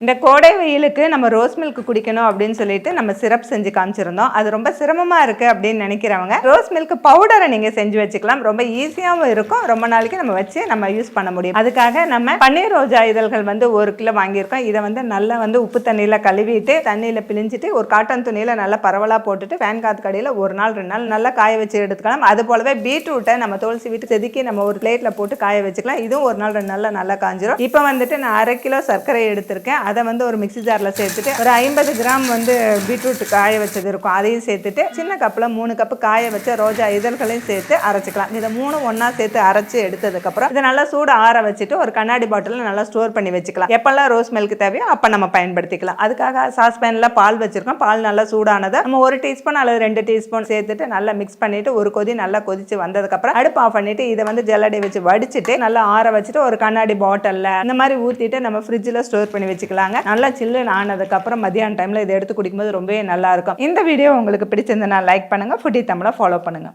இந்த கோடை வெயிலுக்கு நம்ம ரோஸ் மில்க் குடிக்கணும் அப்படின்னு சொல்லிட்டு நம்ம சிரப் செஞ்சு காமிச்சிருந்தோம். அது ரொம்ப சிரமமா இருக்கு அப்படின்னு நினைக்கிறவங்க ரோஸ் மில்க் பவுடரை நீங்க செஞ்சு வச்சுக்கலாம். ரொம்ப ஈஸியாவும் இருக்கும், ரொம்ப நாளைக்கு நம்ம வச்சு நம்ம யூஸ் பண்ண முடியும். அதுக்காக நம்ம பன்னீர் ரோஜா இதழ்கள் 1 கிலோ வாங்கியிருக்கோம். இதை நல்லா உப்பு தண்ணியில கழுவிட்டு தண்ணியில பிழிஞ்சிட்டு ஒரு காட்டன் துணியில நல்லா பரவலா போட்டுட்டு ஃபேன் காத்து கடையில் 1 நாள் 2 நாள் நல்லா காய வச்சு எடுத்துக்கலாம். அது போலவே பீட்ரூட்டை நம்ம தோல் சீவிட்டு செதுக்கி நம்ம ஒரு பிளேட்ல போட்டு காய வச்சுக்கலாம். இதுவும் 1 நாள் 2 நாள்ல நல்லா காஞ்சிரும். இப்போ நான் 1/2 கிலோ சர்க்கரை எடுத்திருக்கேன். அதை ஒரு மிக்ஸி ஜார்ல சேர்த்துட்டு ஒரு 50 கிராம் பீட்ரூட் காய வச்சது இருக்கும், அதையும் சேர்த்துட்டு சின்ன கப்பில் 3 கப்பு காய வச்ச ரோஜா இதழ்களையும் சேர்த்து அரைச்சிக்கலாம். இதை 3 ஒன்றா சேர்த்து அரைச்சி எடுத்ததுக்கப்புறம் இதை நல்லா சூடு ஆற வச்சுட்டு ஒரு கண்ணாடி பாட்டிலில் நல்லா ஸ்டோர் பண்ணி வச்சுக்கலாம். எப்பெல்லாம் ரோஸ் மில்க் தேவையோ அப்போ நம்ம பயன்படுத்திக்கலாம். அதுக்காக சாஸ்பேனில் பால் வச்சிருக்கோம். பால் நல்லா சூடானதை நம்ம 1 டீஸ்பூன் அல்லது 2 டீஸ்பூன் சேர்த்துட்டு நல்லா மிக்ஸ் பண்ணிட்டு ஒரு கொதி நல்லா கொதிச்சு வந்ததுக்கப்புறம் அடுப்பு ஆஃப் பண்ணிட்டு இதை ஜல்லடை வச்சு வடிச்சிட்டு நல்லா ஆற வச்சுட்டு ஒரு கண்ணாடி பாட்டிலில் இந்த மாதிரி ஊற்றிட்டு நம்ம ஃப்ரிட்ஜில் ஸ்டோர் பண்ணி வச்சுக்கலாங்க. நல்லா சில்லுன்னு ஆனதுக்கப்புறம் மதியான டைமில் இதை எடுத்து குடிக்கும்போது ரொம்பவே நல்லா இருக்கும். இந்த வீடியோ உங்களுக்கு பிடிச்சிருந்தா லைக் பண்ணுங்கள், ஃபுட்டி தமிழை ஃபாலோ பண்ணுங்கள்.